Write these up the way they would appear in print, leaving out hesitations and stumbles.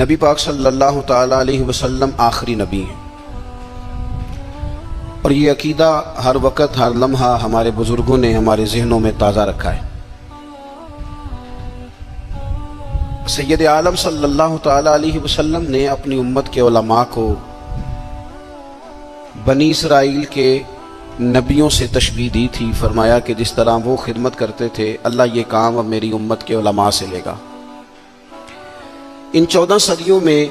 نبی پاک صلی اللہ تعالی علیہ وسلم آخری نبی ہیں، اور یہ عقیدہ ہر وقت ہر لمحہ ہمارے بزرگوں نے ہمارے ذہنوں میں تازہ رکھا ہے۔ سید عالم صلی اللہ تعالی علیہ وسلم نے اپنی امت کے علماء کو بنی اسرائیل کے نبیوں سے تشبیہ دی تھی، فرمایا کہ جس طرح وہ خدمت کرتے تھے اللہ یہ کام اب میری امت کے علماء سے لے گا۔ ان 14 صدیوں میں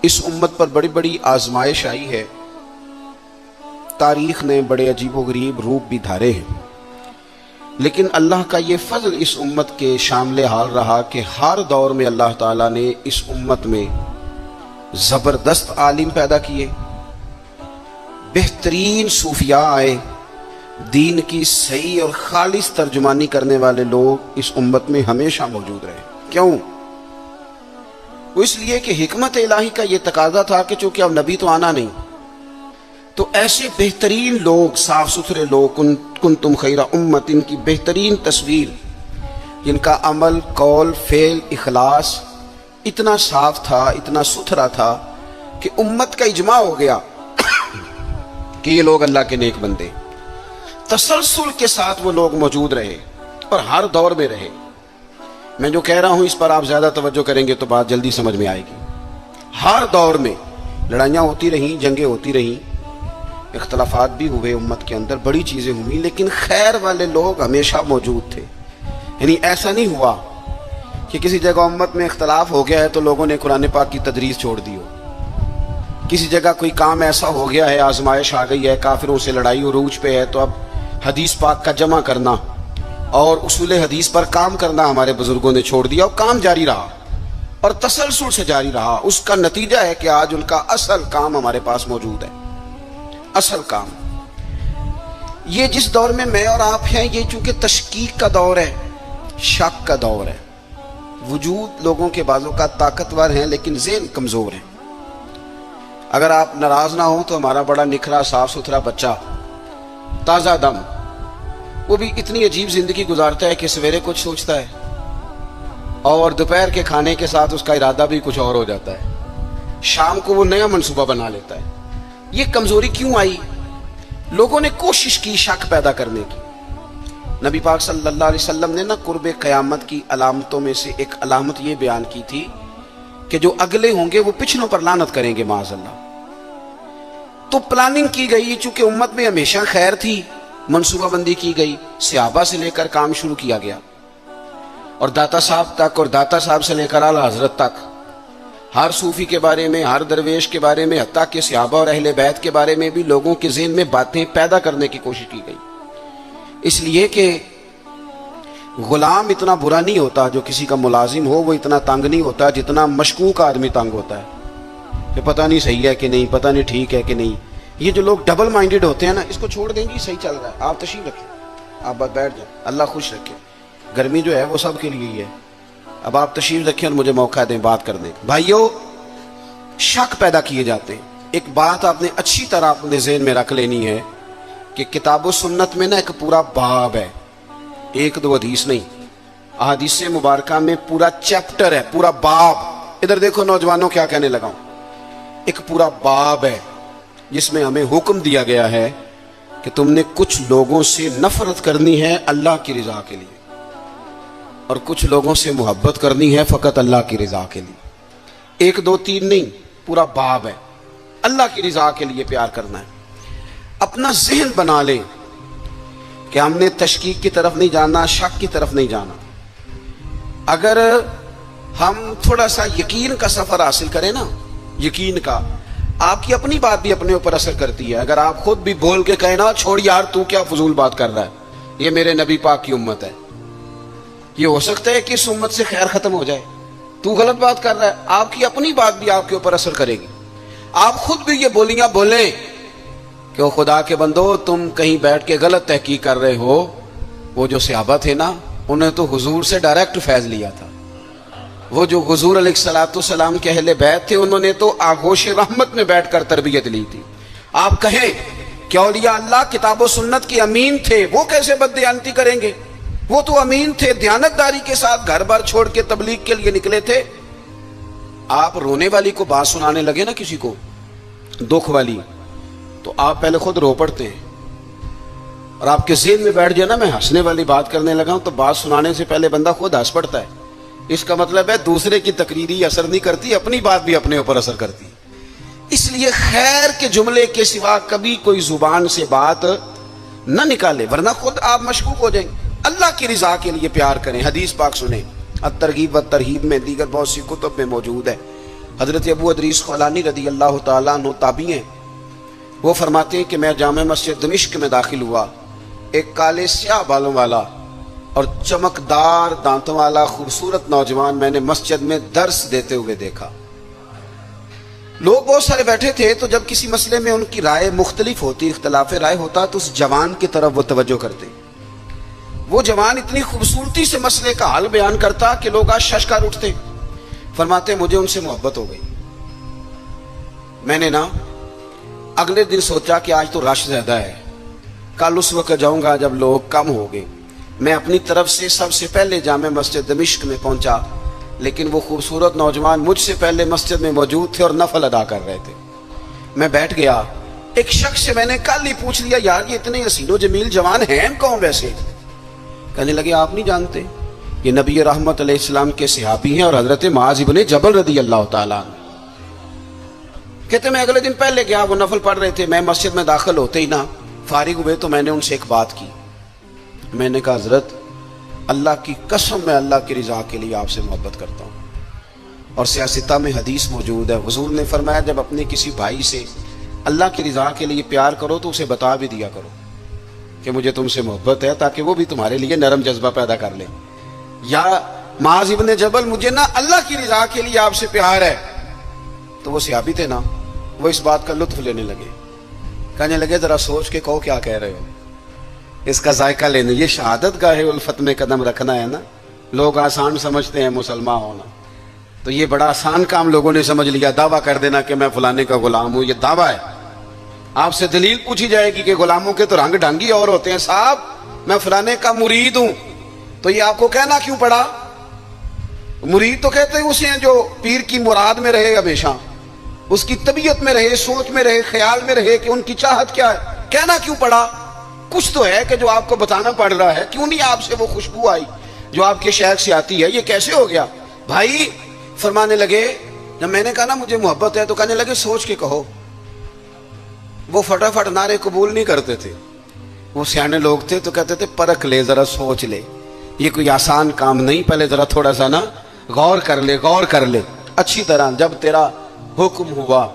اس امت پر بڑی بڑی آزمائش آئی ہے، تاریخ نے بڑے عجیب و غریب روپ بھی دھارے ہیں، لیکن اللہ کا یہ فضل اس امت کے شامل حال رہا کہ ہر دور میں اللہ تعالیٰ نے اس امت میں زبردست عالم پیدا کیے، بہترین صوفیاء آئے، دین کی صحیح اور خالص ترجمانی کرنے والے لوگ اس امت میں ہمیشہ موجود رہے۔ کیوں؟ وہ اس لیے کہ حکمت الہی کا یہ تقاضا تھا کہ چونکہ اب نبی تو آنا نہیں، تو ایسے بہترین لوگ، صاف ستھرے لوگ، کنتم خیر امت، ان کی بہترین تصویر، جن کا عمل، قول، فعل، اخلاص اتنا صاف تھا، اتنا ستھرا تھا کہ امت کا اجماع ہو گیا کہ یہ لوگ اللہ کے نیک بندے۔ تسلسل کے ساتھ وہ لوگ موجود رہے اور ہر دور میں رہے۔ میں جو کہہ رہا ہوں اس پر آپ زیادہ توجہ کریں گے تو بات جلدی سمجھ میں آئے گی۔ ہر دور میں لڑائیاں ہوتی رہیں، جنگیں ہوتی رہیں، اختلافات بھی ہوئے امت کے اندر، بڑی چیزیں ہوئی، لیکن خیر والے لوگ ہمیشہ موجود تھے۔ یعنی ایسا نہیں ہوا کہ کسی جگہ امت میں اختلاف ہو گیا ہے تو لوگوں نے قرآن پاک کی تدریس چھوڑ دی ہو، کسی جگہ کوئی کام ایسا ہو گیا ہے، آزمائش آ گئی ہے، کافروں سے لڑائی عروج پہ ہے، تو اب حدیث پاک کا جمع کرنا اور اصول حدیث پر کام کرنا ہمارے بزرگوں نے چھوڑ دیا، اور کام جاری رہا اور تسلسل سے جاری رہا۔ اس کا نتیجہ ہے کہ آج ان کا اصل کام ہمارے پاس موجود ہے۔ اصل کام یہ جس دور میں اور آپ ہیں، یہ چونکہ تشکیک کا دور ہے، شک کا دور ہے، وجود لوگوں کے بعضوں کا طاقتور ہیں لیکن ذہن کمزور ہیں۔ اگر آپ ناراض نہ ہوں تو ہمارا بڑا نکھرا صاف ستھرا بچہ، تازہ دم، وہ بھی اتنی عجیب زندگی گزارتا ہے کہ سویرے کچھ سوچتا ہے اور دوپہر کے کھانے کے ساتھ اس کا ارادہ بھی کچھ اور ہو جاتا ہے، شام کو وہ نیا منصوبہ بنا لیتا ہے۔ یہ کمزوری کیوں آئی؟ لوگوں نے کوشش کی شک پیدا کرنے کی۔ نبی پاک صلی اللہ علیہ وسلم نے قرب قیامت کی علامتوں میں سے ایک علامت یہ بیان کی تھی کہ جو اگلے ہوں گے وہ پچھلوں پر لعنت کریں گے معاذ اللہ۔ تو پلاننگ کی گئی، چونکہ امت میں ہمیشہ خیر تھی، منصوبہ بندی کی گئی، صحابہ سے لے کر کام شروع کیا گیا، اور داتا صاحب تک، اور داتا صاحب سے لے کر اعلیٰ حضرت تک، ہر صوفی کے بارے میں، ہر درویش کے بارے میں، حتیٰ کہ صحابہ اور اہل بیت کے بارے میں بھی لوگوں کے ذہن میں باتیں پیدا کرنے کی کوشش کی گئی، اس لیے کہ غلام اتنا برا نہیں ہوتا جو کسی کا ملازم ہو، وہ اتنا تنگ نہیں ہوتا جتنا مشکوک آدمی تنگ ہوتا ہے کہ پتہ نہیں صحیح ہے کہ نہیں، پتہ نہیں ٹھیک ہے کہ نہیں۔ یہ جو لوگ ڈبل مائنڈڈ ہوتے ہیں نا، اس کو چھوڑ دیں گے، صحیح چل رہا ہے، آپ تشریف رکھیں، آپ بات بیٹھ جائیں، اللہ خوش رکھے۔ گرمی جو ہے وہ سب کے لیے ہی ہے، اب آپ تشریف رکھیں اور مجھے موقع دیں بات کرنے کا۔ بھائیو، شک پیدا کیے جاتے ہیں۔ ایک بات آپ نے اچھی طرح اپنے ذہن میں رکھ لینی ہے کہ کتاب و سنت میں ایک پورا باب ہے، ایک دو حدیث نہیں، احادیث مبارکہ میں پورا چیپٹر ہے، پورا باب۔ ادھر دیکھو نوجوانوں، کیا کہنے لگا ہوں، ایک پورا باب ہے جس میں ہمیں حکم دیا گیا ہے کہ تم نے کچھ لوگوں سے نفرت کرنی ہے اللہ کی رضا کے لیے، اور کچھ لوگوں سے محبت کرنی ہے فقط اللہ کی رضا کے لیے۔ ایک دو تین نہیں، پورا باب ہے، اللہ کی رضا کے لیے پیار کرنا ہے۔ اپنا ذہن بنا لیں کہ ہم نے تشکیک کی طرف نہیں جانا، شک کی طرف نہیں جانا۔ اگر ہم تھوڑا سا یقین کا سفر حاصل کریں نا، یقین کا، آپ کی اپنی بات بھی اپنے اوپر اثر کرتی ہے۔ اگر آپ خود بھی بول کے کہیں نا، چھوڑ یار تو کیا فضول بات کر رہا ہے، یہ میرے نبی پاک کی امت ہے، یہ ہو سکتا ہے کہ اس امت سے خیر ختم ہو جائے، تو غلط بات کر رہا ہے، آپ کی اپنی بات بھی آپ کے اوپر اثر کرے گی۔ آپ خود بھی یہ بولیاں بولیں کہ وہ خدا کے بندو، تم کہیں بیٹھ کے غلط تحقیق کر رہے ہو۔ وہ جو صحابہ تھے نا، انہیں تو حضور سے ڈائریکٹ فیض لیا تھا۔ وہ جو حضور علیہ السلام کے اہل بیت تھے، انہوں نے تو آغوش رحمت میں بیٹھ کر تربیت لی تھی۔ آپ کہیں کہ اولیاء اللہ کتاب و سنت کے امین تھے، وہ کیسے بددیانتی کریں گے؟ وہ تو امین تھے، دیانتداری کے ساتھ گھر بار چھوڑ کے تبلیغ کے لیے نکلے تھے۔ آپ رونے والی کو بات سنانے لگے نا کسی کو دکھ والی, تو آپ پہلے خود رو پڑتے ہیں, اور آپ کے ذہن میں بیٹھ جائے نا میں ہنسنے والی بات کرنے لگا ہوں, تو بات سنانے سے پہلے بندہ خود ہنس پڑتا ہے. اس کا مطلب ہے دوسرے کی تقریری اثر نہیں کرتی, اپنی بات بھی اپنے اوپر اثر کرتی. اس لیے خیر کے جملے کے سوا کبھی کوئی زبان سے بات نہ نکالے, ورنہ خود آپ مشکوک ہو جائیں. اللہ کی رضا کے لیے پیار کریں. حدیث پاک سنیں, الترغیب والترہیب میں, دیگر بہت سی کتب میں موجود ہے. حضرت ابو ادریس خولانی رضی اللہ تعالیٰ عنہ تابعی ہیں, وہ فرماتے ہیں کہ میں جامع مسجد دمشق میں داخل ہوا. ایک کالے سیاہ بالوں والا اور چمکدار دانتوں والا خوبصورت نوجوان میں نے مسجد میں درس دیتے ہوئے دیکھا. لوگ بہت سارے بیٹھے تھے, تو جب کسی مسئلے میں ان کی رائے مختلف ہوتی, اختلاف رائے ہوتا, تو اس جوان کی طرف وہ توجہ کرتے. وہ جوان اتنی خوبصورتی سے مسئلے کا حل بیان کرتا کہ لوگ آج ششکار اٹھتے. فرماتے مجھے ان سے محبت ہو گئی. میں نے نا اگلے دن سوچا کہ آج تو رش زیادہ ہے, کل اس وقت جاؤں گا جب لوگ کم ہو گئے. میں اپنی طرف سے سب سے پہلے جامع مسجد دمشق میں پہنچا, لیکن وہ خوبصورت نوجوان مجھ سے پہلے مسجد میں موجود تھے اور نفل ادا کر رہے تھے. میں بیٹھ گیا. ایک شخص سے میں نے کل ہی پوچھ لیا, یار یہ اتنے حسین و جمیل جوان ہیں کون ویسے؟ کہنے لگے آپ نہیں جانتے, یہ نبی رحمت علیہ السلام کے صحابی ہیں اور حضرت معاذ ابن جبل رضی اللہ تعالیٰ عنہ. کہتے میں اگلے دن پہلے گیا, وہ نفل پڑھ رہے تھے. میں مسجد میں داخل ہوتے ہی نا فارغ ہوئے تو میں نے ان سے ایک بات کی. میں نے کہا حضرت اللہ کی قسم میں اللہ کی رضا کے لیے آپ سے محبت کرتا ہوں. اور سیاستہ میں حدیث موجود ہے, حضور نے فرمایا جب اپنے کسی بھائی سے اللہ کی رضا کے لیے پیار کرو تو اسے بتا بھی دیا کرو کہ مجھے تم سے محبت ہے, تاکہ وہ بھی تمہارے لیے نرم جذبہ پیدا کر لے. یا معاذ ابن جبل مجھے نا اللہ کی رضا کے لیے آپ سے پیار ہے, تو وہ صحابی تھے نا, وہ اس بات کا لطف لینے لگے. کہنے لگے ذرا سوچ کے کہو کیا کہہ رہے ہو, اس کا ذائقہ لینے. یہ شہادت گاہ الفت میں قدم رکھنا ہے نا. لوگ آسان سمجھتے ہیں مسلمان ہونا, تو یہ بڑا آسان کام لوگوں نے سمجھ لیا. دعویٰ کر دینا کہ میں فلانے کا غلام ہوں, یہ دعویٰ ہے. آپ سے دلیل پوچھی جائے گی کہ غلاموں کے تو رنگ ڈھنگی اور ہوتے ہیں. صاحب میں فلانے کا مرید ہوں, تو یہ آپ کو کہنا کیوں پڑا؟ مرید تو کہتے ہیں اسے ہیں جو پیر کی مراد میں رہے, ہمیشہ اس کی طبیعت میں رہے, سوچ میں رہے, خیال میں رہے کہ ان کی چاہت کیا ہے. کہنا کیوں پڑا؟ کچھ تو ہے کہ جو آپ کو بتانا پڑ رہا ہے. کیوں نہیں آپ سے وہ خوشبو آئی جو آپ کے شیخ سے آتی ہے؟ یہ کیسے ہو گیا بھائی؟ فرمانے لگے جب میں نے کہا نا مجھے محبت ہے, تو کہنے لگے سوچ کے کہو. وہ فٹافٹ نعرے قبول نہیں کرتے تھے, وہ سیانے لوگ تھے, تو کہتے تھے پرکھ لے, ذرا سوچ لے, یہ کوئی آسان کام نہیں, پہلے ذرا تھوڑا سا نا غور کر لے, غور کر لے اچھی طرح. جب تیرا حکم ہوا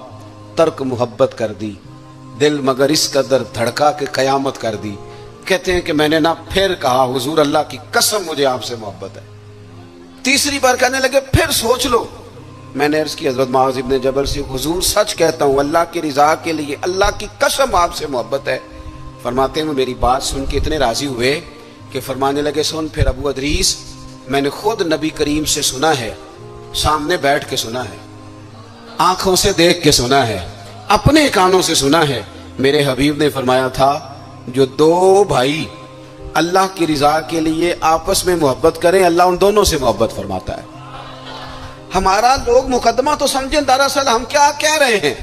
ترک محبت کر دی, دل مگر اس قدر دھڑکا کہ قیامت کر دی. کہتے ہیں کہ میں نے نا پھر کہا حضور اللہ کی قسم مجھے آپ سے محبت ہے. تیسری بار کہنے لگے پھر سوچ لو. میں نے عرض کی حضرت معاذ ابن جبل سے, حضور سچ کہتا ہوں اللہ کی رضا کے لیے اللہ کی قسم آپ سے محبت ہے. فرماتے ہیں میری بات سن کے اتنے راضی ہوئے کہ فرمانے لگے سن پھر ابو ادریس, میں نے خود نبی کریم سے سنا ہے, سامنے بیٹھ کے سنا ہے, آنکھوں سے دیکھ کے سنا ہے, اپنے کانوں سے سنا ہے. میرے حبیب نے فرمایا تھا جو دو بھائی اللہ کی رضا کے لیے آپس میں محبت کریں اللہ ان دونوں سے محبت فرماتا ہے. ہمارا لوگ مقدمہ تو سمجھیں, دراصل ہم کیا کہہ رہے ہیں,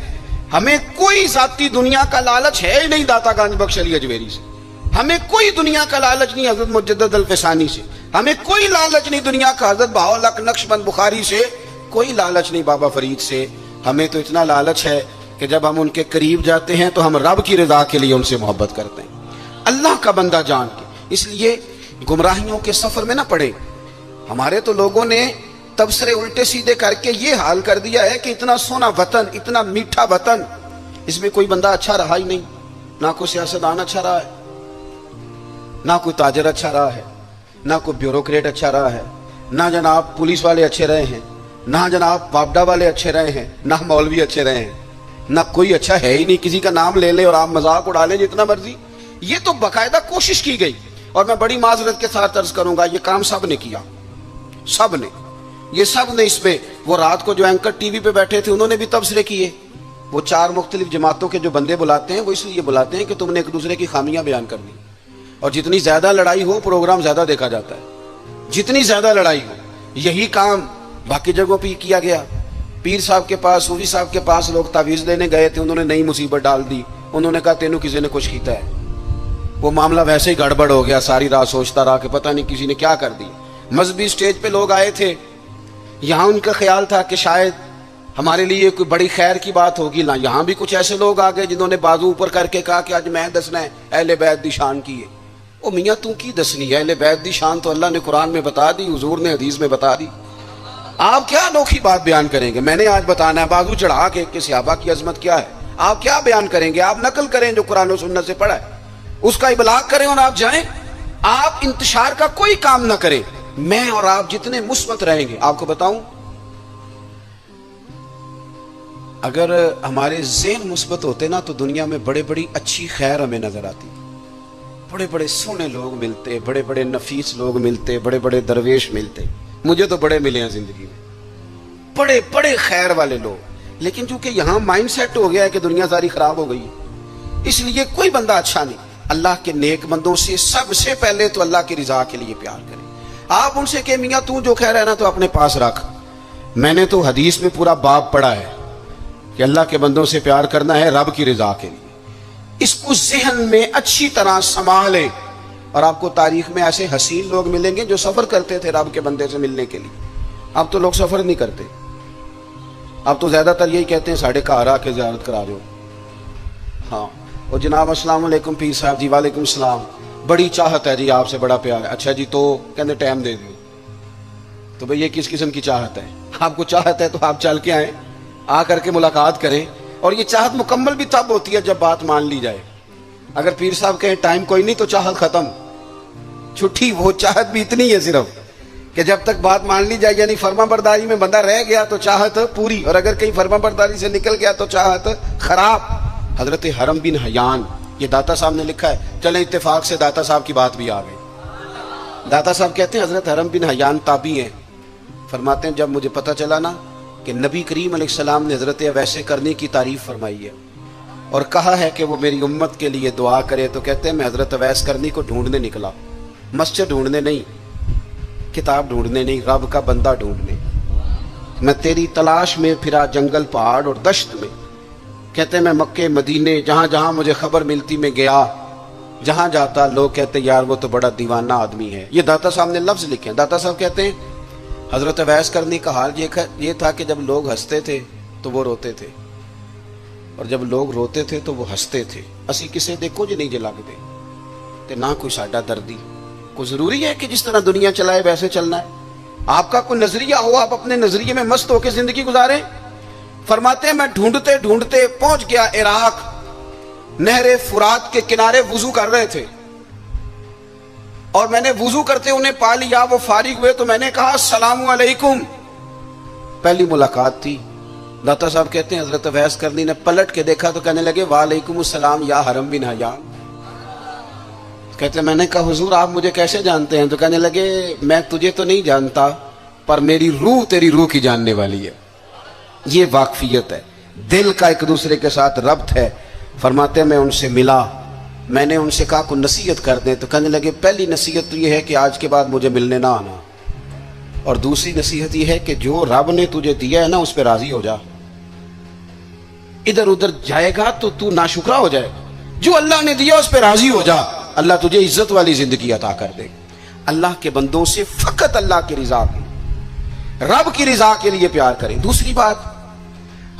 ہمیں کوئی ذاتی دنیا کا لالچ ہے ہی نہیں داتا گنج بخش علی اجمیری سے, ہمیں کوئی دنیا کا لالچ نہیں حضرت مجدد الفسانی سے, ہمیں کوئی لالچ نہیں دنیا کا حضرت بہاءالحق نقشبند بخاری سے, کوئی لالچ نہیں بابا فرید سے. ہمیں تو اتنا لالچ ہے کہ جب ہم ان کے قریب جاتے ہیں تو ہم رب کی رضا کے لیے ان سے محبت کرتے ہیں, اللہ کا بندہ جان کے. اس لیے گمراہیوں کے سفر میں نہ پڑے. ہمارے تو لوگوں نے تبصرے الٹے سیدھے کر کے یہ حال کر دیا ہے کہ اتنا سونا وطن, اتنا میٹھا وطن, اس میں کوئی بندہ اچھا رہا ہی نہیں. نہ کوئی سیاستدان اچھا رہا ہے, نہ کوئی تاجر اچھا رہا ہے, نہ کوئی بیوروکریٹ اچھا رہا ہے, نہ جناب پولیس والے اچھے رہے ہیں, نہ جناب پاپڈا والے اچھے رہے ہیں, نہ مولوی اچھے رہے ہیں, نہ کوئی اچھا ہے ہی نہیں. کسی کا نام لے لے اور آپ مذاق اڑا لیں جتنا مرضی. یہ تو باقاعدہ کوشش کی گئی, اور میں بڑی معذرت کے ساتھ عرض کروں گا یہ کام سب نے کیا, سب نے, یہ سب نے اس میں. وہ رات کو جو اینکر ٹی وی پہ بیٹھے تھے انہوں نے بھی تبصرے کیے. وہ 4 مختلف جماعتوں کے جو بندے بلاتے ہیں وہ اس لیے بلاتے ہیں کہ تم نے ایک دوسرے کی خامیاں بیان کرنی, اور جتنی زیادہ لڑائی ہو پروگرام زیادہ دیکھا جاتا ہے, جتنی زیادہ لڑائی ہو. یہی کام باقی جگہوں پہ کیا گیا. پیر صاحب کے پاس، صوفی صاحب کے پاس لوگ تعویذ لینے گئے تھے، انہوں نے نئی مصیبت ڈال دی. انہوں نے کہا تینوں کسی نے کچھ کیتا ہے. وہ معاملہ ویسے ہی گڑبڑ ہو گیا. ساری رات سوچتا رہا کہ پتہ نہیں کسی نے کیا کر دی. مذہبی سٹیج پہ لوگ آئے تھے، یہاں ان کا خیال تھا کہ شاید ہمارے لیے کوئی بڑی خیر کی بات ہوگی. یہاں بھی کچھ ایسے لوگ آ گئے جنہوں نے بازو اوپر کر کے کہا کہ آج میں دسنا ہے اہل بیت دی شان کی ہے. او میاں تو کی دسنی ہے؟ اہل بیت دی شان تو اللہ نے قرآن میں بتا دی، حضور نے حدیث میں بتا دی. آپ کیا انوکھی بات بیان کریں گے؟ میں نے آج بتانا ہے بازو چڑھا کے کہ صحابہ کی عظمت کیا ہے. آپ کیا بیان کریں گے؟ آپ نقل کریں جو قرآن و سنت سے پڑھا ہے، اس کا ابلاغ کریں اور آپ جائیں. آپ انتشار کا کوئی کام نہ کریں. میں اور آپ جتنے مثبت رہیں گے، آپ کو بتاؤں، اگر ہمارے ذہن مثبت ہوتے نا تو دنیا میں بڑے بڑی اچھی خیر ہمیں نظر آتی. بڑے بڑے سونے لوگ ملتے، بڑے بڑے نفیس لوگ ملتے، بڑے بڑے درویش ملتے. مجھے تو بڑے ملے ہیں زندگی میں، بڑے بڑے خیر والے لوگ. لیکن چونکہ یہاں مائنڈ سیٹ ہو گیا ہے کہ دنیا ساری خراب ہو گئی، اس لیے کوئی بندہ اچھا نہیں. اللہ کے نیک بندوں سے سب سے پہلے تو اللہ کی رضا کے لیے پیار کریں. آپ ان سے کہ میاں تو جو کہہ رہا ہے نا تو اپنے پاس رکھ. میں نے تو حدیث میں پورا باب پڑھا ہے کہ اللہ کے بندوں سے پیار کرنا ہے رب کی رضا کے لیے. اس کو ذہن میں اچھی طرح سنبھالیں. اور آپ کو تاریخ میں ایسے حسین لوگ ملیں گے جو سفر کرتے تھے رب کے بندے سے ملنے کے لیے. اب تو لوگ سفر نہیں کرتے، اب تو زیادہ تر یہی کہتے ہیں ساڑھے گھر آ کے زیارت کرا دو. ہاں اور جناب السلام علیکم پیر صاحب جی. وعلیکم السلام. بڑی چاہت ہے جی آپ سے، بڑا پیار ہے. اچھا جی تو کہتے ٹائم دے دو. تو بھئی یہ کس قسم کی چاہت ہے؟ آپ کو چاہت ہے تو آپ چل کے آئیں، آ کر کے ملاقات کریں. اور یہ چاہت مکمل بھی تب ہوتی ہے جب بات مان لی جائے. اگر پیر صاحب کہیں ٹائم کوئی نہیں تو چاہت ختم، چھٹی. وہ چاہت بھی اتنی ہے صرف کہ جب تک بات مان لی جائے، یعنی فرما برداری میں بندہ رہ گیا تو چاہت پوری، اور اگر کہیں فرما برداری سے نکل گیا تو چاہت خراب. حضرت حرم بن حیان، یہ داتا صاحب نے لکھا ہے. چلیں اتفاق سے داتا صاحب کی بات بھی آ گئی. داتا صاحب کہتے ہیں حضرت حرم بن حیان تابعی ہیں. فرماتے ہیں جب مجھے پتہ چلا نا کہ نبی کریم علیہ السلام نے حضرت اویس کرنی کی تعریف فرمائی ہے اور کہا ہے کہ وہ میری امت کے لیے دعا کرے، تو کہتے ہیں میں حضرت اویس کرنی کو ڈھونڈنے نکلا. مسجد ڈھونڈنے نہیں، کتاب ڈھونڈنے نہیں، رب کا بندہ ڈھونڈنے. میں تیری تلاش میں پھرا جنگل پہاڑ اور دشت میں. کہتے ہیں میں مکے مدینے جہاں جہاں مجھے خبر ملتی میں گیا. جہاں جاتا لوگ کہتے یار وہ تو بڑا دیوانہ آدمی ہے. یہ داتا صاحب نے لفظ لکھے ہیں. داتا صاحب کہتے ہیں حضرت اویس کرنی کا حال یہ تھا کہ جب لوگ ہنستے تھے تو وہ روتے تھے، اور جب لوگ روتے تھے تو وہ ہنستے تھے. اسی کسے دیکھو جی نہیں جے لگتے تے نہ کوئی ساڈا دردی. کوئی ضروری ہے کہ جس طرح دنیا چلائے ویسے چلنا ہے؟ آپ کا کوئی نظریہ ہو، آپ اپنے نظریے میں مست ہو کے زندگی گزاریں. فرماتے ہیں میں ڈھونڈتے ڈھونڈتے پہنچ گیا عراق. نہر فرات کے کنارے وضو کر رہے تھے اور میں نے وضو کرتے انہیں پا لیا. وہ فارغ ہوئے تو میں نے کہا السلام علیکم. پہلی ملاقات تھی. داتا صاحب کہتے ہیں حضرت اویس کرنی نے پلٹ کے دیکھا تو کہنے لگے وعلیکم السلام یا حرم بن حیان. کہتے ہیں میں نے کہا حضور آپ مجھے کیسے جانتے ہیں؟ تو کہنے لگے میں تجھے تو نہیں جانتا پر میری روح تیری روح کی جاننے والی ہے. یہ واقفیت ہے، دل کا ایک دوسرے کے ساتھ ربط ہے. فرماتے ہیں میں ان سے ملا، میں نے ان سے کہا کوئی نصیحت کر دیں. تو کہنے لگے پہلی نصیحت تو یہ ہے کہ آج کے بعد مجھے ملنے نہ آنا، اور دوسری نصیحت یہ ہے کہ جو رب نے تجھے دیا ہے نا اس پہ راضی ہو جا. ادھر ادھر جائے گا تو ناشکرا ہو جائے. جو اللہ نے دیا اس پہ راضی ہو جا، اللہ تجھے عزت والی زندگی عطا کر دے. اللہ کے بندوں سے فقط اللہ کی رضا کی، رب کی رضا کے لیے پیار کریں. دوسری بات،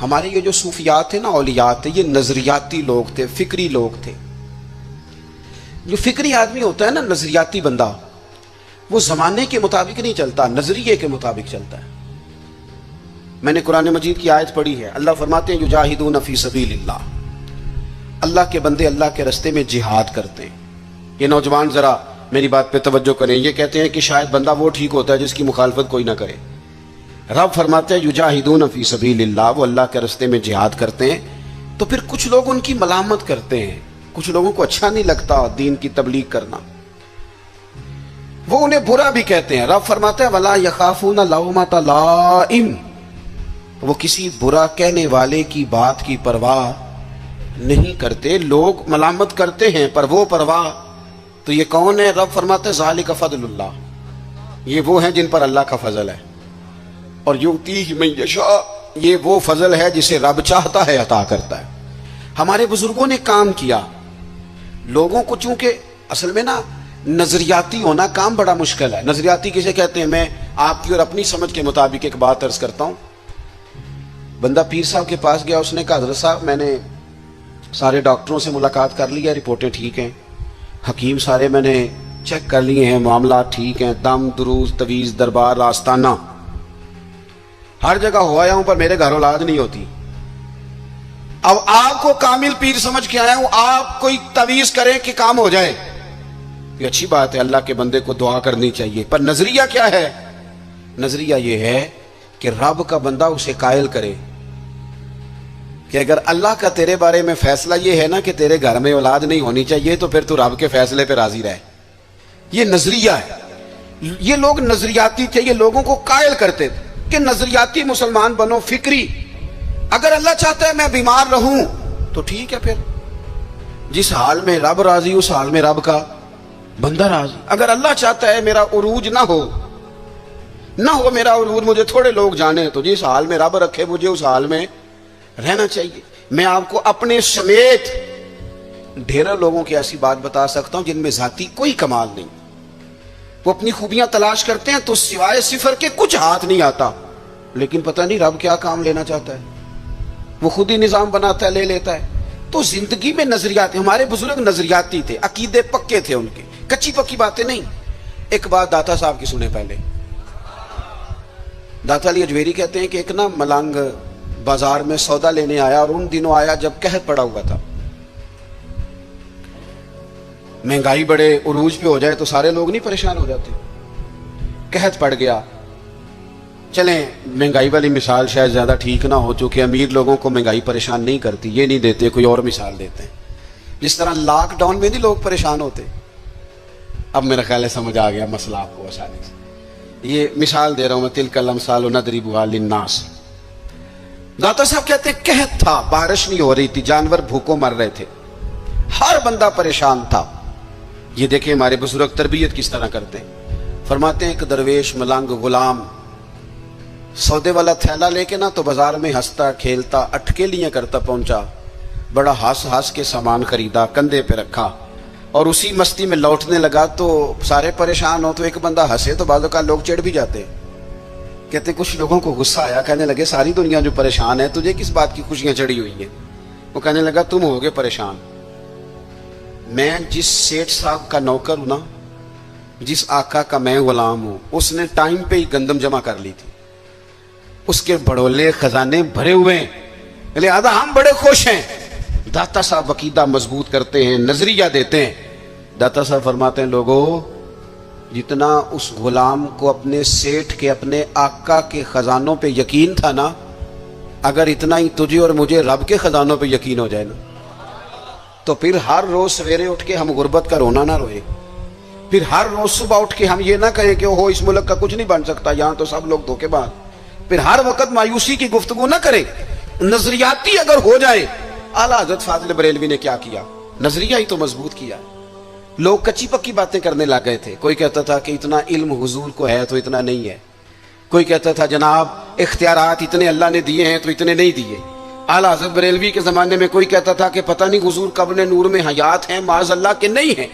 ہمارے یہ جو صوفیات تھے نا، اولیات تھے، یہ نظریاتی لوگ تھے، فکری لوگ تھے. جو فکری آدمی ہوتا ہے نا، نظریاتی بندہ، وہ زمانے کے مطابق نہیں چلتا، نظریے کے مطابق چلتا ہے. میں نے قرآن مجید کی آیت پڑھی ہے. اللہ فرماتے ہیں یجاہدون فی سبیل اللہ. اللہ کے بندے اللہ کے رستے میں جہاد کرتے ہیں. یہ نوجوان ذرا میری بات پہ توجہ کریں. یہ کہتے ہیں کہ شاید بندہ وہ ٹھیک ہوتا ہے جس کی مخالفت کوئی نہ کرے. رب فرماتے ہیں یجاہدون فی سبیل اللہ، وہ اللہ کے رستے میں جہاد کرتے ہیں. تو پھر کچھ لوگ ان کی ملامت کرتے ہیں، کچھ لوگوں کو اچھا نہیں لگتا دین کی تبلیغ کرنا، وہ انہیں برا بھی کہتے ہیں. رب فرماتے ہیں ولا یخافون لومۃ لائم، وہ کسی برا کہنے والے کی بات کی پرواہ نہیں کرتے. لوگ ملامت کرتے ہیں پر وہ پرواہ. تو یہ کون ہے؟ رب فرماتے ہیں ذالک فضل اللہ، یہ وہ ہیں جن پر اللہ کا فضل ہے. اور یؤتیہ من یشاء، یہ وہ فضل ہے جسے رب چاہتا ہے عطا کرتا ہے. ہمارے بزرگوں نے کام کیا لوگوں کو، چونکہ اصل میں نا نظریاتی ہونا کام بڑا مشکل ہے. نظریاتی کسے کہتے ہیں؟ میں آپ کی اور اپنی سمجھ کے مطابق ایک بات عرض کرتا ہوں. بندہ پیر صاحب کے پاس گیا، اس نے کہا حضرت صاحب میں نے سارے ڈاکٹروں سے ملاقات کر لی ہے، رپورٹیں ٹھیک ہیں، حکیم سارے میں نے چیک کر لیے ہیں، معاملات ٹھیک ہیں، دم دروز تویز دربار آستانہ ہر جگہ ہو آیا ہوں، پر میرے گھر اولاد نہیں ہوتی. اب آپ کو کامل پیر سمجھ کے آیا ہوں، آپ کوئی تویز کریں کہ کام ہو جائے. یہ اچھی بات ہے، اللہ کے بندے کو دعا کرنی چاہیے، پر نظریہ کیا ہے؟ نظریہ یہ ہے کہ رب کا بندہ اسے قائل کرے کہ اگر اللہ کا تیرے بارے میں فیصلہ یہ ہے نا کہ تیرے گھر میں اولاد نہیں ہونی چاہیے، تو پھر تو رب کے فیصلے پہ راضی رہے. یہ نظریہ ہے. یہ لوگ نظریاتی تھے، یہ لوگوں کو قائل کرتے تھے کہ نظریاتی مسلمان بنو، فکری. اگر اللہ چاہتا ہے میں بیمار رہوں تو ٹھیک ہے، پھر جس حال میں رب راضی اس حال میں رب کا بندہ راضی. اگر اللہ چاہتا ہے میرا عروج نہ ہو میرا عروج، مجھے تھوڑے لوگ جانے، تو جس حال میں رب رکھے مجھے اس حال میں رہنا چاہیے. میں آپ کو اپنے سمیت ڈھیروں لوگوں کی ایسی بات بتا سکتا ہوں جن میں ذاتی کوئی کمال نہیں، وہ اپنی خوبیاں تلاش کرتے ہیں تو سوائے صفر کے کچھ ہاتھ نہیں آتا، لیکن پتہ نہیں رب کیا کام لینا چاہتا ہے، وہ خود ہی نظام بناتا ہے، لے لیتا ہے. تو زندگی میں نظریات، ہمارے بزرگ نظریاتی تھے، عقیدے پکے تھے ان کے، کچی پکی باتیں نہیں. ایک بات داتا صاحب کی سنیں پہلے. داتا علی اجویری کہتے ہیں کہ ایک نا ملنگ بازار میں سودا لینے آیا، اور ان دنوں آیا جب قحط پڑا ہوا تھا. مہنگائی بڑے عروج پہ ہو جائے تو سارے لوگ نہیں پریشان ہو جاتے. قحط پڑ گیا. چلیں مہنگائی والی مثال شاید زیادہ ٹھیک نہ ہو، چونکہ امیر لوگوں کو مہنگائی پریشان نہیں کرتی، یہ نہیں دیتے، کوئی اور مثال دیتے ہیں. جس طرح لاک ڈاؤن میں نہیں لوگ پریشان ہوتے. اب میرا خیال ہے سمجھ آ گیا مسئلہ آپ کو آسانی سے. یہ مثال دے رہا ہوں میں، تلک الامثال نضربها للناس. داتا صاحب کہتے ہیں قحط تھا، بارش نہیں ہو رہی تھی، جانور بھوکوں مر رہے تھے، ہر بندہ پریشان تھا. یہ دیکھیں ہمارے بزرگ تربیت کس طرح کرتے ہیں. فرماتے ہیں ایک درویش ملنگ غلام سودے والا تھیلا لے کے نا تو بازار میں ہنستا کھیلتا اٹکیلیاں کرتا پہنچا، بڑا ہنس کے سامان خریدا، کندھے پہ رکھا، اور اسی مستی میں لوٹنے لگا. تو سارے پریشان ہو تو ایک بندہ ہنسے تو بعض اوقات لوگ چڑھ بھی جاتے. کہتے کچھ لوگوں کو غصہ آیا، کہنے لگے ساری دنیا جو پریشان ہے، تجھے کس بات کی خوشیاں چڑھی ہوئی ہیں؟ وہ کہنے لگا تم ہوگے پریشان، میں جس سیٹھ صاحب کا نوکر ہوں نا، جس آقا کا میں غلام ہوں، اس نے ٹائم پہ ہی گندم جمع کر لی تھی، اس کے بڑولے خزانے بھرے ہوئے ہیں، لہذا ہم بڑے خوش ہیں. داتا صاحب عقیدہ مضبوط کرتے ہیں، نظریہ دیتے ہیں. داتا صاحب فرماتے ہیں لوگوں، جتنا اس غلام کو اپنے سیٹھ کے، اپنے آقا کے خزانوں پہ یقین تھا نا، اگر اتنا ہی تجھے اور مجھے رب کے خزانوں پہ یقین ہو جائے نا، تو پھر ہر روز سویرے اٹھ کے ہم غربت کا رونا نہ روئے. پھر ہر روز صبح اٹھ کے ہم یہ نہ کہیں کہ ہو اس ملک کا کچھ نہیں بن سکتا، یہاں تو سب لوگ دھوکے باز. پھر ہر وقت مایوسی کی گفتگو نہ کرے. نظریاتی اگر ہو جائے، اعلیٰ حضرت فاضل بریلوی نے کیا کیا؟ نظریہ ہی تو مضبوط کیا. لوگ کچی پکی باتیں کرنے لگ گئے تھے. کوئی کہتا تھا کہ اتنا علم حضور کو ہے تو اتنا نہیں ہے. کوئی کہتا تھا جناب اختیارات اتنے اللہ نے دیے ہیں تو اتنے نہیں دیے. اعلیٰ حضرت بریلوی کے زمانے میں کوئی کہتا تھا کہ پتہ نہیں حضور قبر نور میں حیات ہیں، معاذ اللہ کے نہیں ہیں.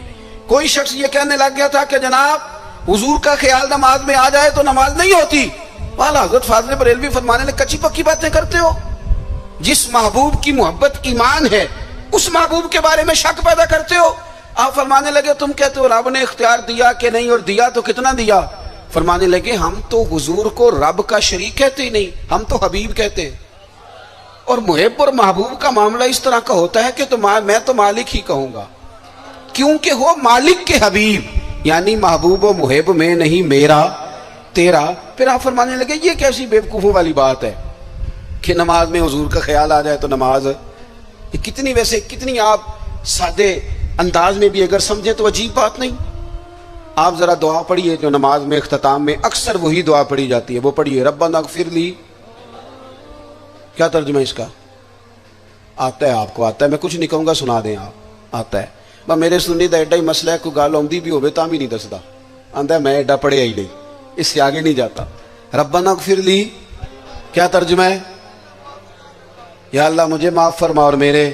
کوئی شخص یہ کہنے لگ گیا تھا کہ جناب حضور کا خیال نماز میں آ جائے تو نماز نہیں ہوتی. اعلیٰ حضرت فاضل بریلوی فرمانے لگے کچی پکی باتیں کرتے ہو. جس محبوب کی محبت ایمان ہے، اس محبوب کے بارے میں شک پیدا کرتے ہو. آپ فرمانے لگے تم کہتے ہو رب نے اختیار دیا کہ نہیں، اور دیا تو کتنا دیا؟ فرمانے لگے ہم تو حضور کو رب کا شریک کہتے ہی نہیں، ہم تو حبیب کہتے ہیں. اور محب اور محبوب کا معاملہ اس طرح کا ہوتا ہے کہ میں تو مالک ہی کہوں گا، کیونکہ وہ مالک کے حبیب، یعنی محبوب و محب میں نہیں میرا تیرا. پھر آپ فرمانے لگے یہ کیسی بیوقوفوں والی بات ہے کہ نماز میں حضور کا خیال آ جائے تو نماز. کتنی آپ سادے انداز میں بھی اگر سمجھیں تو عجیب بات نہیں. آپ ذرا دعا پڑھیے جو نماز میں اختتام میں اکثر وہی دعا پڑھی جاتی ہے، وہ پڑھیے ربنا اغفر لی. کیا ترجمہ اس کا؟ آتا ہے؟ آپ کو آتا ہے؟ میں کچھ نہیں کہوں گا، سنا دیں آپ. آتا ہے؟ میرے سنی دا ایڈا ہی مسئلہ ہے، کوئی گال آمدی بھی ہوئے تاں بھی نہیں دستا، آندا ہے میں ایڈا پڑھیا ہی نہیں، اس سے آگے نہیں جاتا. ربنا اغفر لی کیا ترجمہ ہے؟ یا اللہ مجھے معاف فرما اور میرے.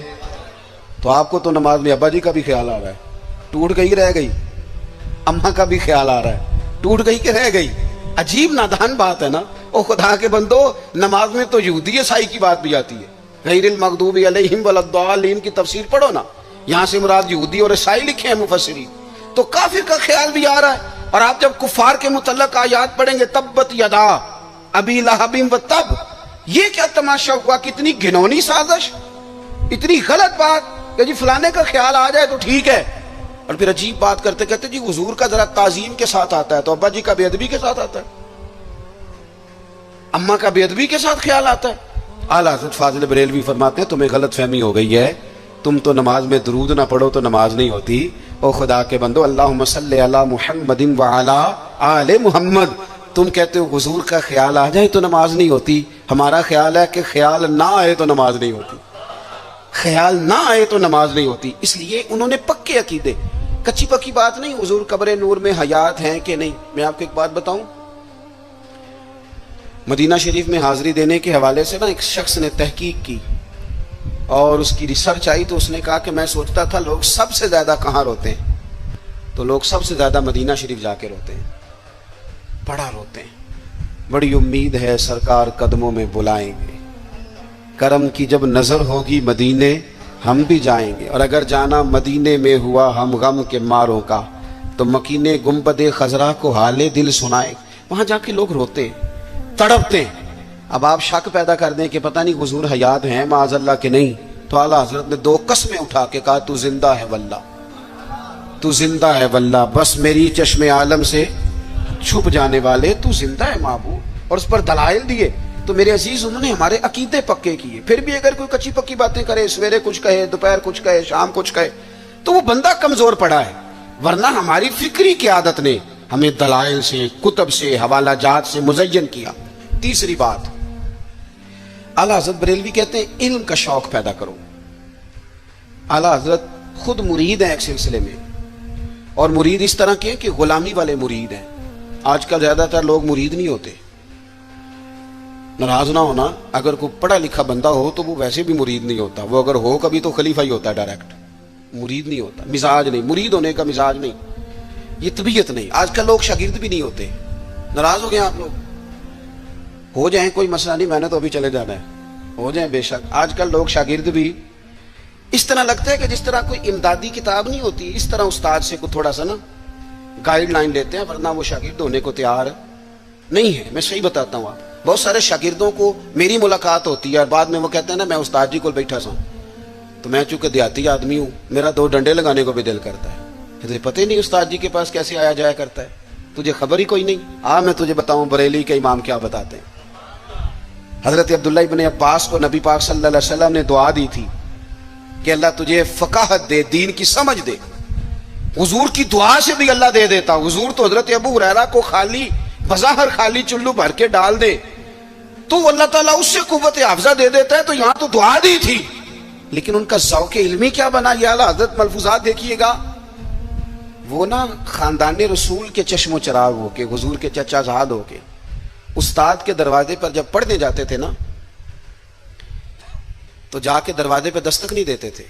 تو آپ کو تو نماز میں ابا جی کا بھی خیال آ رہا ہے, ٹوٹ گئی رہ گئی, اماں کا بھی خیال آ رہا ہے, ٹوٹ گئی کہ رہ گئی. عجیب نادان بات ہے نا. او خدا کے بندو, نماز میں تو یہودی عیسائی کی بات بھی آتی ہے. غیر المغضوب علیہم ولا الضالین کی تفسیر پڑھو نا, یہاں سے مراد یہودی اور عیسائی لکھے ہیں مفسرین. تو کافر کا خیال بھی آ رہا ہے. اور آپ جب کفار کے متعلق آیات پڑھیں گے, تبت یدا ابی لہب و تب, یہ کیا تماشا ہوا, کتنی گھنونی سازش, اتنی غلط بات کہ جی فلانے کا خیال آ جائے تو ٹھیک ہے. اور پھر عجیب بات کرتے کہتے جی حضور کا ذرا تعظیم کے ساتھ آتا ہے تو ابا جی کا بے ادبی کے ساتھ آتا ہے, اماں کا بے ادبی کے ساتھ خیال آتا ہے. اعلیٰ حضرت فاضل بریلوی فرماتے ہیں تمہیں غلط فہمی ہو گئی ہے, تم تو نماز میں درود نہ پڑھو تو نماز نہیں ہوتی. او خدا کے بندو, اللہم صلی علی محمد وعلی آل محمد, تم کہتے ہو حضور کا خیال آ جائے تو نماز نہیں ہوتی. ہمارا خیال ہے کہ خیال نہ آئے تو نماز نہیں ہوتی, خیال نہ آئے تو نماز نہیں ہوتی. اس لیے انہوں نے پکے عقیدے, کچی پکی بات نہیں. حضور قبر نور میں حیات ہیں کہ نہیں. میں آپ کو ایک بات بتاؤں, مدینہ شریف میں حاضری دینے کے حوالے سے نا ایک شخص نے تحقیق کی اور اس کی ریسرچ آئی تو اس نے کہا کہ میں سوچتا تھا لوگ سب سے زیادہ کہاں روتے ہیں, تو لوگ سب سے زیادہ مدینہ شریف جا کے روتے ہیں, بڑا روتے ہیں. بڑی امید ہے سرکار قدموں میں بلائیں گے, کرم کی جب نظر ہوگی مدینے ہم بھی جائیں گے. اور اگر جانا مدینے میں ہوا ہم غم کے ماروں کا, تو مکینے گنبد خضرا کو حال دل سنائے. وہاں جا کے لوگ روتے ہیں, تڑپتے ہیں. اب آپ شک پیدا کر دیں کہ پتہ نہیں حضور حیات ہیں معاذ اللہ کہ نہیں, تو اعلیٰ حضرت نے 2 قسمیں اٹھا کے کہا تو زندہ ہے واللہ, تو زندہ ہے واللہ, بس میری چشم عالم سے چھپ جانے والے تو زندہ ہے معبود. اور اس پر دلائل دیے. تو میرے عزیز انہوں نے ہمارے عقیدے پکے کیے. پھر بھی اگر کوئی کچی پکی باتیں کرے, سویرے کچھ کہے, دوپہر کچھ کہے, شام کچھ کہے, تو وہ بندہ کمزور پڑا ہے. ورنہ ہماری فکری قیادت نے ہمیں دلائل سے, کتب سے, حوالہ جات سے مزین کیا. تیسری بات, اعلیٰ حضرت بریلوی کہتے ہیں علم کا شوق پیدا کرو. اعلیٰ حضرت خود مرید ہیں ایک سلسلے میں, اور مرید اس طرح کے کہ غلامی والے مرید ہیں. آج کل زیادہ تر لوگ مرید نہیں ہوتے, ناراض نہ ہونا, اگر کوئی پڑھا لکھا بندہ ہو تو وہ ویسے بھی مرید نہیں ہوتا. وہ اگر ہو کبھی تو خلیفہ ہی ہوتا ہے ڈائریکٹ, مرید نہیں ہوتا. مزاج نہیں, مرید ہونے کا مزاج نہیں, یہ طبیعت نہیں. آج کل لوگ شاگرد بھی نہیں ہوتے. ناراض ہو گئے آپ لوگ, ہو جائیں کوئی مسئلہ نہیں, میں نے تو ابھی چلے جانا ہے, ہو جائیں بے شک. آج کل لوگ شاگرد بھی اس طرح لگتا ہے کہ جس طرح کوئی امدادی کتاب نہیں ہوتی, اس طرح استاد سے کوئی تھوڑا سا نا گائیڈ لائن لیتے ہیں, ورنہ وہ شاگرد ہونے کو تیار نہیں ہے. میں صحیح بتاتا ہوں, آپ بہت سارے شاگردوں کو میری ملاقات ہوتی ہے اور بعد میں وہ کہتے ہیں نا میں استاد جی کو بیٹھا سا ہوں, تو میں چونکہ دیہاتی آدمی ہوں, میرا 2 ڈنڈے لگانے کو بھی دل کرتا ہے. تجھے پتہ ہی نہیں استاد جی کے پاس کیسے آیا جایا کرتا ہے, تجھے خبر ہی کوئی نہیں. میں تجھے بتاؤں بریلی کے امام کیا بتاتے ہیں. حضرت عبداللہ ابن عباس کو نبی پاک صلی اللہ علیہ وسلم نے دعا دی تھی کہ اللہ تجھے فقاہت دے, دین کی سمجھ دے. حضور کی دعا سے بھی اللہ دے دیتا. حضور تو حضرت ابو ہریرہ کو خالی بظاہر خالی چلو بھر کے ڈال دے تو اللہ تعالیٰ اس سے قوت حافظہ دے دیتا ہے. تو یہاں تو دعا دی تھی, لیکن ان کا ذوق علمی کیا بنا. یہ اعلیٰ حضرت ملفوظات دیکھیے گا, وہ نا خاندان رسول کے چشم و چراغ ہو کے, حضور کے چچا زاد ہو کے, استاد کے دروازے پر جب پڑھنے جاتے تھے نا تو جا کے دروازے پہ دستک نہیں دیتے تھے.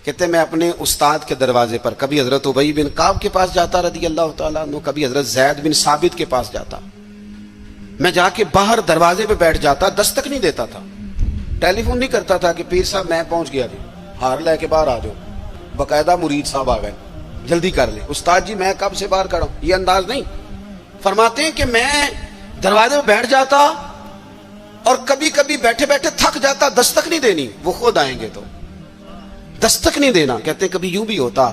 کہتے میں اپنے استاد کے دروازے پر کبھی حضرت ابی بن کعب کے پاس جاتا رضی اللہ تعالیٰ عنہ, کبھی حضرت زید بن ثابت کے پاس جاتا, میں جا کے باہر دروازے پہ بیٹھ جاتا, دستک نہیں دیتا تھا, ٹیلی فون نہیں کرتا تھا کہ پیر صاحب میں پہنچ گیا, جی ہار لے کے باہر آ جاؤ. باقاعدہ مرید صاحب آ گئے, جلدی کر لیں, استاد جی میں کب سے باہر کھڑا ہوں, یہ انداز نہیں. فرماتے ہیں کہ میں دروازے پہ بیٹھ جاتا اور کبھی کبھی بیٹھے بیٹھے تھک جاتا, دستک نہیں دینی, وہ خود آئیں گے تو دستک نہیں دینا. کہتے کبھی یوں بھی ہوتا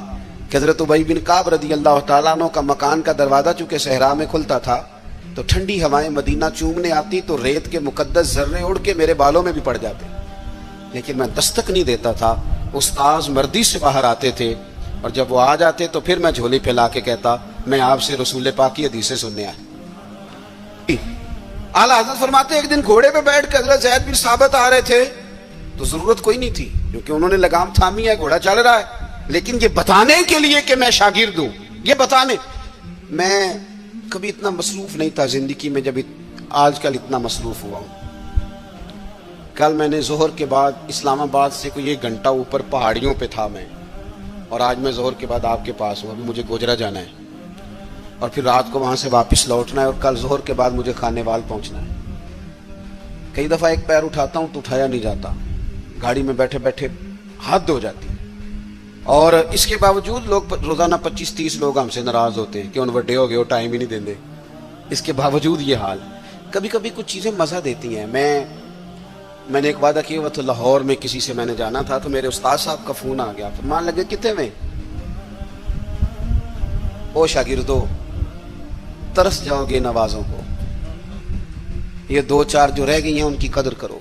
کہ حضرت ابی بن کعب رضی اللہ تعالیٰ عنہ کا مکان کا دروازہ چونکہ صحرا میں کھلتا تھا تو ٹھنڈی ہوائیں مدینہ چومنے آتی تو ریت کے مقدس ذرے اڑ کے میرے بالوں میں بھی پڑ جاتے, لیکن میں دستک نہیں دیتا تھا. استاذ مردی سے باہر آتے تھے اور جب وہ آ جاتے تو پھر میں جھولی پھیلا کے کہتا میں آپ سے رسول پاک کی حدیثیں سننے آیا. اعلیٰ حضرت فرماتے ایک دن گھوڑے پہ بیٹھ کے حضرت زید بن ثابت آ رہے تھے تو ضرورت کوئی نہیں تھی کیونکہ انہوں نے لگام تھامی ہے, گھوڑا چل رہا ہے, لیکن یہ بتانے کے لیے کہ میں شاگرد ہوں, یہ بتانے. میں کبھی اتنا مصروف نہیں تھا زندگی میں جب آج کل اتنا مصروف ہوا ہوں. کل میں نے ظہر کے بعد اسلام آباد سے کوئی 1 گھنٹہ اوپر پہاڑیوں پہ تھا میں، اور آج میں ظہر کے بعد آپ کے پاس ہوں. ابھی مجھے گوجرا جانا ہے اور پھر رات کو وہاں سے واپس لوٹنا ہے، اور کل ظہر کے بعد مجھے خانے وال پہنچنا ہے. کئی دفعہ ایک پیر اٹھاتا ہوں تو اٹھایا نہیں جاتا، گاڑی میں بیٹھے بیٹھے حد ہو جاتی ہے. اور اس کے باوجود لوگ روزانہ 25-30 لوگ ہم سے ناراض ہوتے ہیں کہ ان وڈے ہو گئے وہ ٹائم ہی نہیں دیندے. اس کے باوجود یہ حال. کبھی کبھی کچھ چیزیں مزہ دیتی ہیں. میں نے ایک وعدہ کیا ہوا تھا، لاہور میں کسی سے میں نے جانا تھا تو میرے استاد صاحب کا فون آ گیا. فرمان لگے کتنے میں؟ او شاگردو ترس جاؤ گے نوازوں کو، یہ 2-4 جو رہ گئی ہیں ان کی قدر کرو.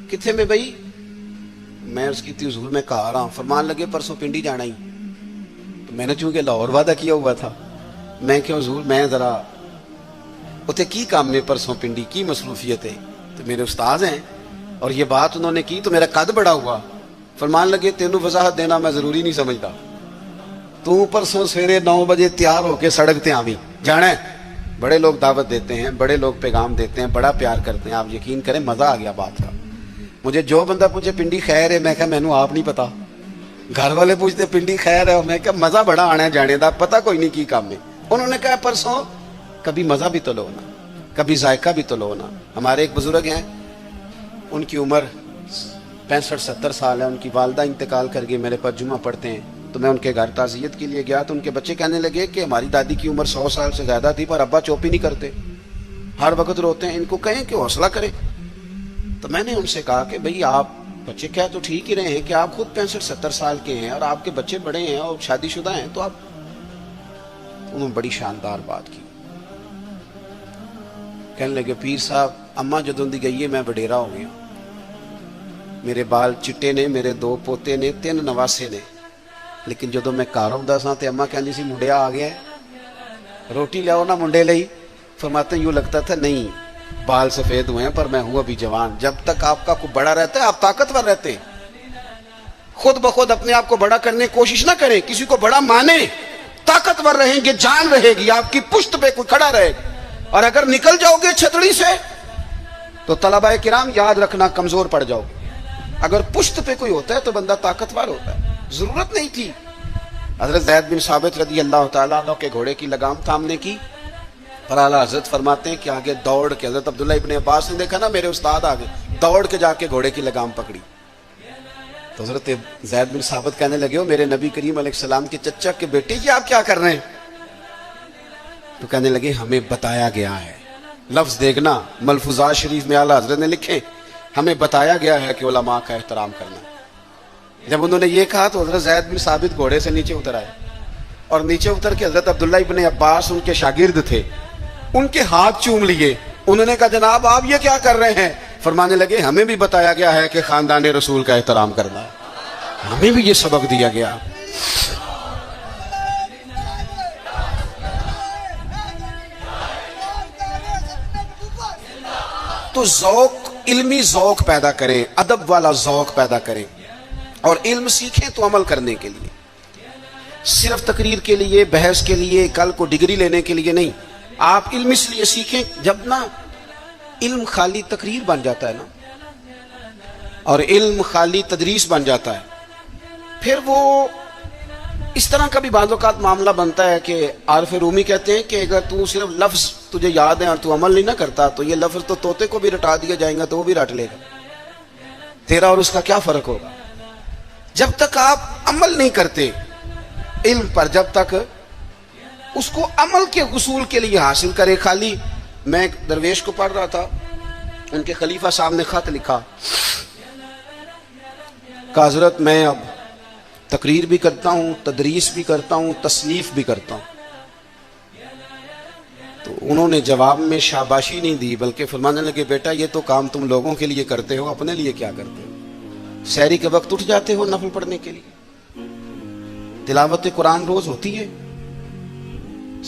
کتنے میں بھائی؟ میں اس کی تھی حضور میں کہا رہا ہوں. فرمان لگے پرسوں پنڈی جانا ہی. تو میں نے چونکہ لاہور وعدہ کیا ہوا تھا، میں کہ حضور میں ذرا اتنے کی کام میں پرسوں پنڈی کی مصروفیت ہے. تو میرے استاد ہیں اور یہ بات انہوں نے کی تو میرا قد بڑا ہوا. فرمان لگے تینوں وضاحت دینا میں ضروری نہیں سمجھتا، تو پرسوں سویرے 9 بجے تیار ہو کے سڑک تے آویں جانا ہے. بڑے لوگ دعوت دیتے ہیں، بڑے لوگ پیغام دیتے ہیں، بڑا پیار کرتے ہیں. آپ یقین کریں مزہ آ گیا بات کا. مجھے جو بندہ پوچھے پنڈی خیر ہے، میں کہا مینوں آپ نہیں پتا. گھر والے پوچھتے پنڈی خیر ہے، میں کہا مزہ بڑا آنا ہے جانے دا، پتہ کوئی نہیں کی کام میں. انہوں نے کہا پرسوں کبھی مزہ بھی تو لو نا، کبھی ذائقہ بھی تو لو نا. ہمارے ایک بزرگ ہیں، ان کی عمر 65-70 سال ہے. ان کی والدہ انتقال کر گئی. میرے پاس جمعہ پڑھتے ہیں تو میں ان کے گھر تعزیت کے لیے گیا تو ان کے بچے کہنے لگے کہ ہماری دادی کی عمر 100 سال سے زیادہ تھی پر ابا چوپ ہی نہیں کرتے، ہر وقت روتے ہیں. ان کو کہیں کہ حوصلہ کریں. تو میں نے ان سے کہا کہ بھئی آپ بچے کیا تو ٹھیک ہی رہے ہیں کہ آپ خود 65-70 سال کے ہیں اور آپ کے بچے بڑے ہیں اور شادی شدہ ہیں، تو آپ. انہوں نے بڑی شاندار بات کی. کہنے لگے پیر صاحب اماں جدوں دی گئی ہے میں وڈیرا ہو گیا، میرے بال چٹے نے، میرے 2 پوتے نے، 3 نواسے نے، لیکن جدوں میں گھر آਉਂدا سا تے اماں کہندی سی منڈیا آ گیا ہے، روٹی لیاؤ نا منڈے لئی. فرماتے ہیں یوں لگتا تھا نہیں بال سفید ہوئے ہیں پر میں ہوں ابھی جوان. جب تک آپ کا کوئی بڑا رہتا ہے آپ طاقتور رہتے ہیں. خود بخود اپنے آپ کو بڑا کرنے کی کوشش نہ کریں، کسی کو بڑا مانے، طاقتور رہیں گے، جان رہے گی، آپ کی پشت پہ کوئی کھڑا رہے گا. اور اگر نکل جاؤ گے چھتڑی سے تو طلباء کرام یاد رکھنا کمزور پڑ جاؤ گے. اگر پشت پہ کوئی ہوتا ہے تو بندہ طاقتور ہوتا ہے. ضرورت نہیں تھی حضرت زید بن ثابت رضی اللہ تعالیٰ عنہ کے گھوڑے کی لگام تھامنے کی، پر اعلیٰ حضرت فرماتے ہیں کہ آگے دوڑ کے حضرت عبداللہ ابن عباس نے دیکھا نا میرے استاد آگے دوڑ کے جا کے گھوڑے کی لگام پکڑی. تو حضرت زید بن ثابت کہنے لگے ہو میرے نبی کریم علیہ السلام کے چچا کے بیٹے یہ آپ کیا کر رہے ہیں؟ تو کہنے لگے ہمیں بتایا گیا ہے. لفظ دیکھنا ملفوظات شریف میں اعلیٰ حضرت نے لکھے، ہمیں بتایا گیا ہے کہ علماء کا احترام کرنا. جب انہوں نے یہ کہا تو حضرت زید بن ثابت گھوڑے سے نیچے اتر آئے اور نیچے اتر کے حضرت عبداللہ ابن عباس ان کے شاگرد تھے، ان کے ہاتھ چوم لیے. انہوں نے کہا جناب آپ یہ کیا کر رہے ہیں؟ فرمانے لگے ہمیں بھی بتایا گیا ہے کہ خاندان رسول کا احترام کرنا ہے، ہمیں بھی یہ سبق دیا گیا. تو ذوق، علمی ذوق پیدا کریں، ادب والا ذوق پیدا کریں، اور علم سیکھیں تو عمل کرنے کے لیے، صرف تقریر کے لیے، بحث کے لیے، کل کو ڈگری لینے کے لیے نہیں. آپ علم اس لیے سیکھیں، جب نا علم خالی تقریر بن جاتا ہے نا اور علم خالی تدریس بن جاتا ہے، پھر وہ اس طرح کا بھی بعض اوقات معاملہ بنتا ہے کہ عارف رومی کہتے ہیں کہ اگر تو صرف لفظ تجھے یاد ہے اور تو عمل نہیں نہ کرتا تو یہ لفظ تو طوطے کو بھی رٹا دیا جائیں گا تو وہ بھی رٹ لے گا، تیرا اور اس کا کیا فرق ہوگا؟ جب تک آپ عمل نہیں کرتے علم پر، جب تک اس کو عمل کے حصول کے لیے حاصل کرے. خالی میں ایک درویش کو پڑھ رہا تھا، ان کے خلیفہ صاحب نے خط لکھا کہ حضرت میں اب تقریر بھی کرتا ہوں، تدریس بھی کرتا ہوں، تصنیف بھی کرتا ہوں. تو انہوں نے جواب میں شاباشی نہیں دی بلکہ فرمانے لگے بیٹا یہ تو کام تم لوگوں کے لیے کرتے ہو، اپنے لیے کیا کرتے ہو؟ سحری کے وقت اٹھ جاتے ہو نفل پڑھنے کے لیے، تلاوت قرآن روز ہوتی ہے،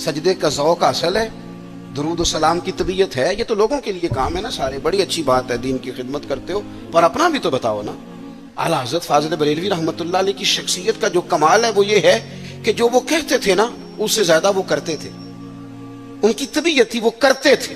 سجدے کا ذوق حاصل ہے، درود و سلام کی طبیعت ہے، یہ تو لوگوں کے لیے کام ہے نا سارے. بڑی اچھی بات ہے، دین کی خدمت کرتے ہو، پر اپنا بھی تو بتاؤ نا. اعلیٰ حضرت فاضل بریلوی رحمۃ اللہ علیہ کی شخصیت کا جو کمال ہے وہ یہ ہے کہ جو وہ کہتے تھے نا اس سے زیادہ وہ کرتے تھے. ان کی طبیعت تھی وہ کرتے تھے.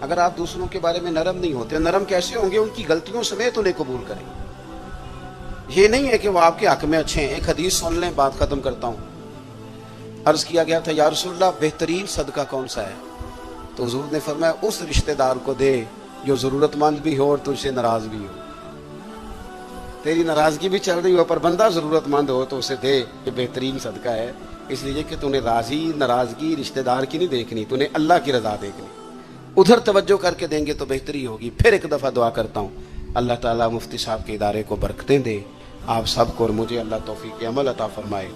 اگر آپ دوسروں کے بارے میں نرم نہیں ہوتے، نرم کیسے ہوں گے؟ ان کی غلطیوں سمیت انہیں قبول کریں. یہ نہیں ہے کہ وہ آپ کے حق میں اچھے ہیں. ایک حدیث سن لیں، بات ختم کرتا ہوں. عرض کیا گیا تھا یا رسول اللہ بہترین صدقہ کون سا ہے؟ تو حضور نے فرمایا اس رشتہ دار کو دے جو ضرورت مند بھی ہو اور تجھ سے ناراض بھی ہو. تیری ناراضگی بھی چل رہی ہو پر بندہ ضرورت مند ہو تو اسے دے. یہ بہترین صدقہ ہے، اس لیے کہ تو نے راضی ناراضگی رشتہ دار کی نہیں دیکھنی، تو نے اللہ کی رضا دیکھنی. ادھر توجہ کر کے دیں گے تو بہتری ہوگی. پھر ایک دفعہ دعا کرتا ہوں اللہ تعالیٰ مفتی صاحب کے ادارے کو برکتیں دے، آپ سب کو اور مجھے اللہ توفیق عمل عطا فرمائے.